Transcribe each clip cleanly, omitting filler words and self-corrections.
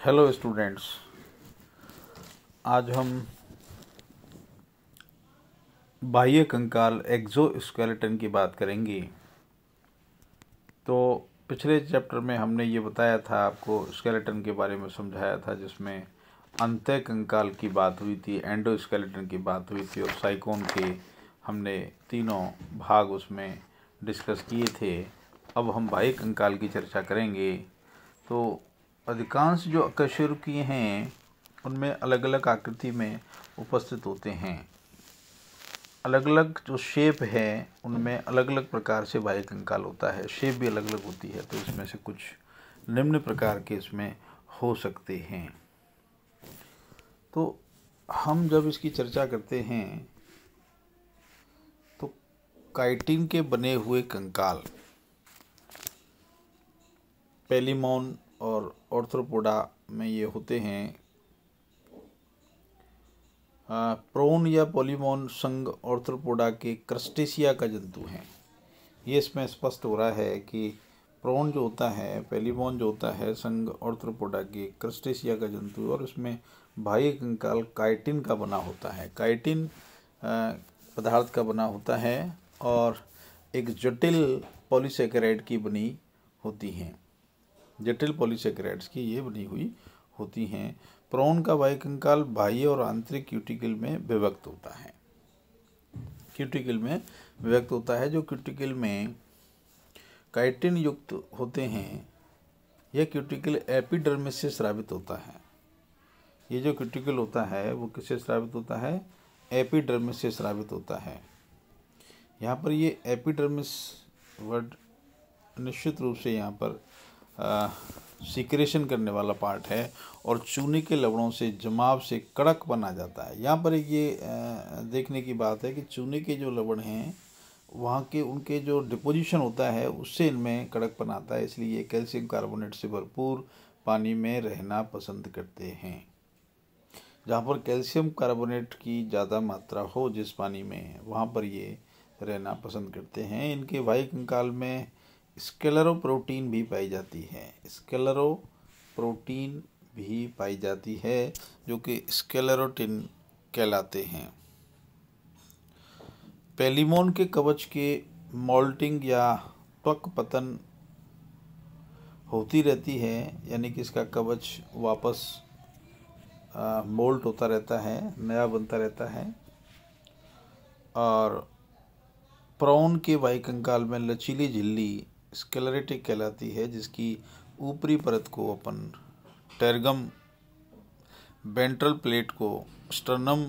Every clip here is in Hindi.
हेलो स्टूडेंट्स, आज हम बाह्य कंकाल एक्सोस्केलेटन की बात करेंगे। तो पिछले चैप्टर में हमने ये बताया था, आपको स्केलेटन के बारे में समझाया था, जिसमें अंतः कंकाल की बात हुई थी, एंडोस्केलेटन की बात हुई थी और साइकोन के हमने तीनों भाग उसमें डिस्कस किए थे। अब हम बाह्य कंकाल की चर्चा करेंगे। तो अधिकांश जो अकशेरुकीय हैं उनमें अलग अलग आकृति में उपस्थित होते हैं। अलग अलग जो शेप है उनमें अलग अलग प्रकार से बाह्य कंकाल होता है, शेप भी अलग अलग होती है। तो इसमें से कुछ निम्न प्रकार के इसमें हो सकते हैं। तो हम जब इसकी चर्चा करते हैं तो काइटिन के बने हुए कंकाल पेलिमोन और ऑर्थ्रोपोडा में ये होते हैं। प्रोन या पोलिमोन संघ ऑर्थ्रोपोडा के क्रस्टेशिया का जंतु हैं। ये इसमें स्पष्ट हो रहा है कि प्रोन जो होता है, पेलिमोन जो होता है, संघ ऑर्थ्रोपोडा के क्रस्टेशिया का जंतु, और इसमें बाह्य कंकाल काइटिन का बना होता है। काइटिन पदार्थ का बना होता है और एक जटिल पॉलीसेकेराइड की बनी होती हैं। जटिल पॉलीसेकेराइड्स की ये बनी हुई होती हैं। प्रोन का बाह्य कंकाल बाह्य और आंतरिक क्यूटिकल में विभक्त होता है। क्यूटिकल में विभक्त होता है। जो क्यूटिकल में काइटिन युक्त होते हैं, यह क्यूटिकल एपिडर्मिस से स्रावित होता है। ये जो क्यूटिकल होता है वो किससे स्रावित होता है? एपिडर्मिस से स्रावित होता है। यहाँ पर ये एपिडर्मिस वर्ड निश्चित रूप से यहाँ पर सिक्रेशन करने वाला पार्ट है और चूने के लवणों से जमाव से कड़क बना जाता है। यहाँ पर ये देखने की बात है कि चूने के जो लवण हैं वहाँ के उनके जो डिपोजिशन होता है उससे इनमें कड़कपन आता है, इसलिए ये कैल्शियम कार्बोनेट से भरपूर पानी में रहना पसंद करते हैं। जहाँ पर कैल्शियम कार्बोनेट की ज़्यादा मात्रा हो जिस पानी में, वहाँ पर ये रहना पसंद करते हैं। इनके बाह्य कंकाल में स्क्लेरोप्रोटीन भी पाई जाती है। स्क्लेरोप्रोटीन भी पाई जाती है जो कि स्क्लेरोटिन कहलाते हैं। पेलिमोन के कवच के मोल्टिंग या त्वक पतन होती रहती है, यानी कि इसका कवच वापस मोल्ट होता रहता है, नया बनता रहता है। और प्रोन के बाह्य कंकाल में लचीली झिल्ली स्क्लेरेटिक कहलाती है, जिसकी ऊपरी परत को अपन टेरगम, वेंट्रल प्लेट को स्टर्नम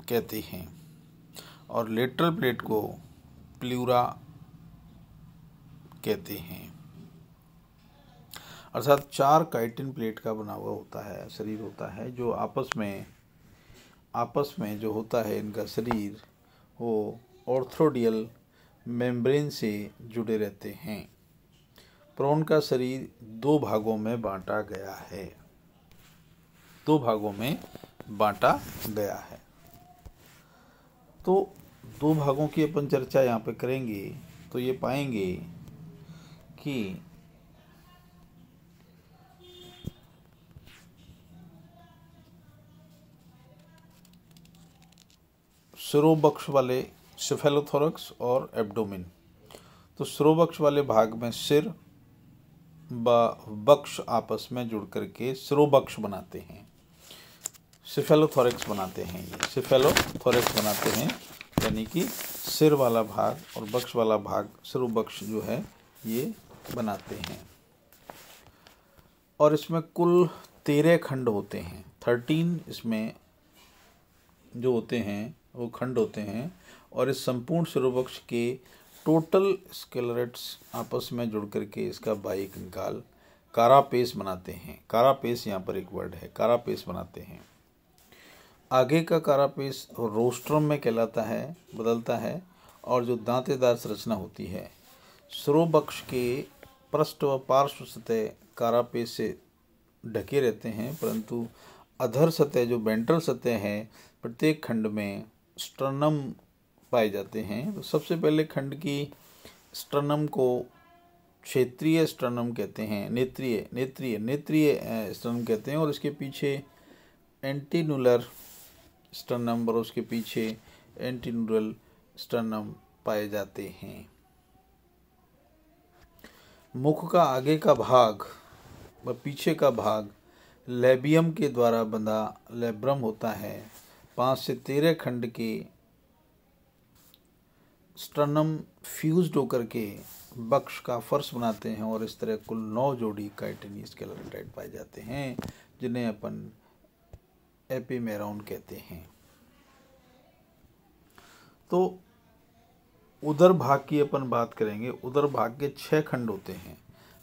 कहते हैं और लेटरल प्लेट को प्लूरा कहते हैं। अर्थात 4 काइटिन प्लेट का बना हुआ होता है, शरीर होता है, जो आपस में जो होता है इनका शरीर वो ऑर्थोडियल मेम्ब्रेन से जुड़े रहते हैं। प्रोन का शरीर 2 भागों में बांटा गया है। 2 भागों में बांटा गया है। तो 2 भागों की अपन चर्चा यहाँ पे करेंगे तो ये पाएंगे कि सिरोबक्ष वाले सेफेलोथोरक्स और एब्डोमेन। तो सिरोबक्ष वाले भाग में सिर व बक्ष आपस में जुड़ करके सिरोबक्ष बनाते हैं, सेफेलोथोरक्स बनाते हैं। ये सेफेलोथोरक्स बनाते हैं, यानी कि सिर वाला भाग और बक्ष वाला भाग सिरोबक्ष जो है ये बनाते हैं। और इसमें कुल 13 खंड होते हैं। 13 इसमें जो होते हैं वो खंड होते हैं। और इस संपूर्ण सिरोबक्ष के टोटल स्केलेरेट्स आपस में जुड़ करके इसका बाह्य कंकाल कारापेस बनाते हैं। कारापेस यहाँ पर एक वर्ड है, कारापेस बनाते हैं। आगे का कारापेस रोस्ट्रम में कहलाता है, बदलता है, और जो दांतेदार संरचना होती है। सिरोबक्ष के पृष्ठ व पार्श्व सतह कारापेस से ढके रहते हैं, परंतु अधर सतह जो वेंट्रल सतह है प्रत्येक खंड में स्टर्नम पाए जाते हैं। तो सबसे पहले खंड की स्टर्नम को क्षेत्रीय स्टर्नम कहते हैं, नेत्रीय स्टर्नम कहते हैं, और इसके पीछे एंटीनुलर स्टर्नम और उसके पीछे एंटीनुरल स्टर्नम पाए जाते हैं। मुख का आगे का भाग व पीछे का भाग लेबियम के द्वारा बंधा लेब्रम होता है। 5 से 13 खंड के स्टर्नम फ्यूज्ड होकर के बक्ष का फर्श बनाते हैं और इस तरह कुल 9 जोड़ी काइटिनी स्केलेटोइड पाए जाते हैं, जिन्हें अपन एपिमेरॉन कहते हैं। तो उदर भाग की अपन बात करेंगे। उदर भाग के 6 खंड होते हैं।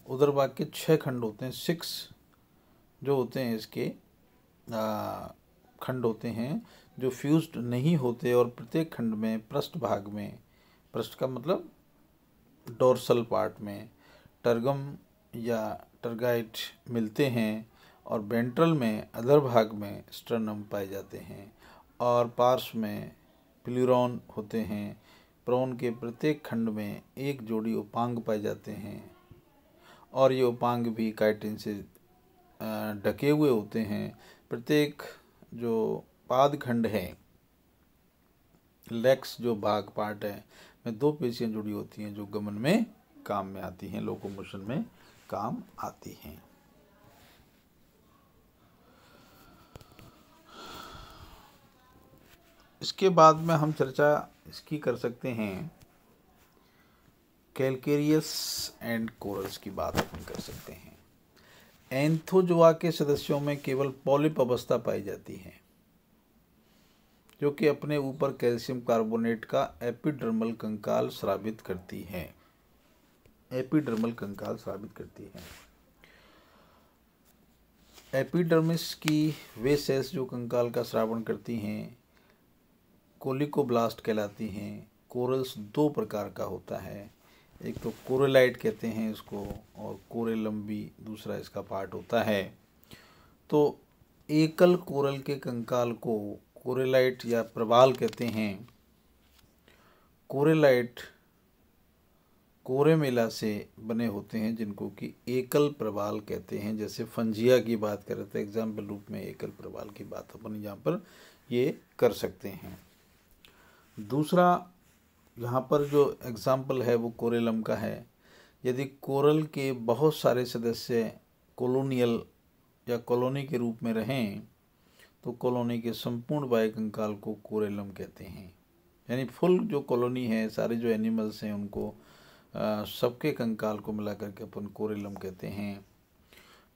उदर भाग के 6 खंड होते हैं। 6 जो होते हैं इसके खंड होते हैं जो फ्यूज्ड नहीं होते, और प्रत्येक खंड में पृष्ठ भाग में, पृष्ठ का मतलब डोर्सल पार्ट में टर्गम या टर्गाइट मिलते हैं, और वेंट्रल में अधर भाग में स्टर्नम पाए जाते हैं, और पार्श्व में प्लूरॉन होते हैं। प्रोन के प्रत्येक खंड में एक जोड़ी उपांग पाए जाते हैं, और ये उपांग भी काइटिन से ढके हुए होते हैं। प्रत्येक जो पाद खंड है, लेग्स जो भाग पार्ट है, में 2 पेशियां जुड़ी होती हैं जो गमन में काम में आती हैं, लोकोमोशन में काम आती हैं। इसके बाद में हम चर्चा इसकी कर सकते हैं, कैलकेरियस एंड कोरल्स की बात अपन कर सकते हैं। एंथोजोआ के सदस्यों में केवल पॉलिप अवस्था पाई जाती है, जो कि अपने ऊपर कैल्शियम कार्बोनेट का एपिडर्मल कंकाल स्रावित करती है। एपिडर्मल कंकाल स्रावित करती है। एपिडर्मिस की वे सेल्स जो कंकाल का स्रावण करती हैं कोलिकोब्लास्ट कहलाती हैं। कोरल्स 2 प्रकार का होता है, एक तो कोरेलाइट कहते हैं इसको, और कोरेलम भी दूसरा इसका पार्ट होता है। तो एकल कोरल के कंकाल को कोरेलाइट या प्रवाल कहते हैं। कोरेलाइट कोरेमेला से बने होते हैं, जिनको कि एकल प्रवाल कहते हैं। जैसे फंजिया की बात करें तो एग्जाम्पल रूप में एकल प्रवाल की बात अपन यहाँ पर ये कर सकते हैं। दूसरा यहाँ पर जो एग्जाम्पल है वो कोरेलम का है। यदि कोरल के बहुत सारे सदस्य कॉलोनियल या कॉलोनी के रूप में रहें तो कॉलोनी के संपूर्ण बाह्य कंकाल को कोरेलम कहते हैं। यानी फुल जो कॉलोनी है, सारे जो एनिमल्स हैं उनको सबके कंकाल को मिलाकर के अपन कोरेलम कहते हैं।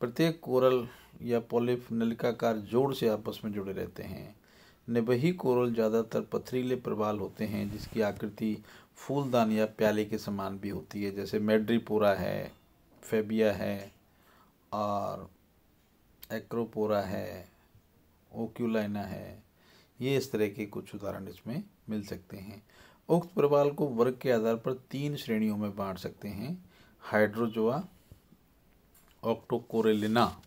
प्रत्येक कोरल या पॉलिप नलिकाकार जोड़ से आपस में जुड़े रहते हैं। निबही कोरल ज़्यादातर पथरीले प्रवाल होते हैं, जिसकी आकृति फूलदान या प्याले के समान भी होती है। जैसे मैड्रीपोरा है, फेबिया है, और एक्रोपोरा है, ओक्यूलाइना है। ये इस तरह के कुछ उदाहरण इसमें मिल सकते हैं। उक्त प्रवाल को वर्ग के आधार पर 3 श्रेणियों में बांट सकते हैं: हाइड्रोजोआ, ऑक्टोकोरेलिना,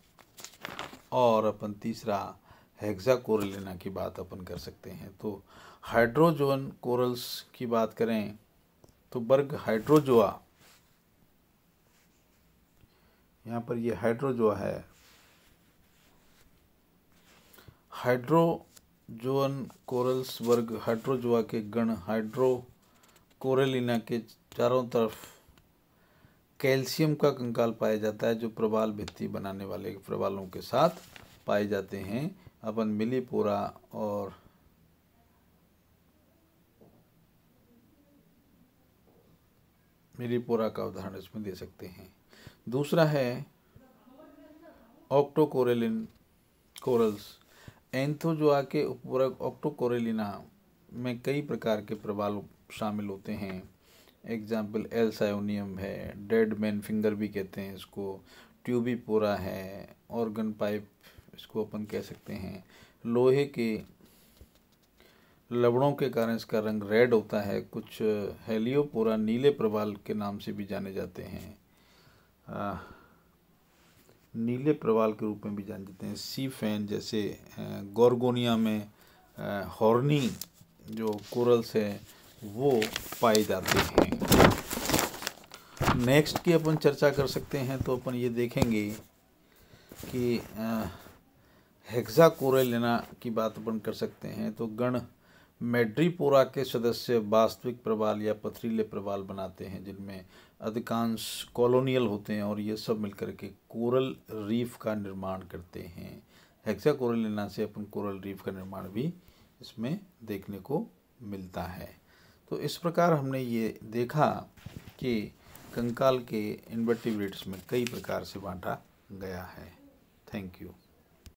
और अपन तीसरा हेक्साकोरेलिना की बात अपन कर सकते हैं। तो हाइड्रोजोअन कोरल्स की बात करें तो वर्ग हाइड्रोजोआ, यहाँ पर ये हाइड्रोजोआ है। हाइड्रोजोअन कोरल्स वर्ग हाइड्रोजोआ के गण हाइड्रोकोरेलिना के चारों तरफ कैल्शियम का कंकाल पाया जाता है, जो प्रवाल भित्ति बनाने वाले प्रवालों के साथ पाए जाते हैं। अपन मिलीपोरा और मिलीपोरा का उदाहरण इसमें दे सकते हैं। दूसरा है ऑक्टोकोरेलिन कोरल्स। एंथोजोआ के उपवर्ग ऑक्टोकोरेलिना में कई प्रकार के प्रवाल शामिल होते हैं। एग्जाम्पल एल्सायोनियम है, डेड मैन फिंगर भी कहते हैं इसको, ट्यूबिपोरा है, ऑर्गन पाइप इसको अपन कह सकते हैं। लोहे के लवणों के कारण इसका रंग रेड होता है। कुछ हेलियोपोरा नीले प्रवाल के नाम से भी जाने जाते हैं, नीले प्रवाल के रूप में भी जाने जाते हैं। सी फैन जैसे गोर्गोनिया में हॉर्नी जो कोरल्स है वो पाए जाते हैं। नेक्स्ट की अपन चर्चा कर सकते हैं तो अपन ये देखेंगे कि हेक्साकोरेलिना की बात अपन कर सकते हैं। तो गण मैड्रीपोरा के सदस्य वास्तविक प्रवाल या पथरीले प्रवाल बनाते हैं जिनमें अधिकांश कॉलोनियल होते हैं और ये सब मिलकर के कोरल रीफ का निर्माण करते हैं। हेक्साकोरेलिना से अपन कोरल रीफ का निर्माण भी इसमें देखने को मिलता है। तो इस प्रकार हमने ये देखा कि कंकाल के इन्वर्टिब्रेट्स में कई प्रकार से बांटा गया है। Thank you.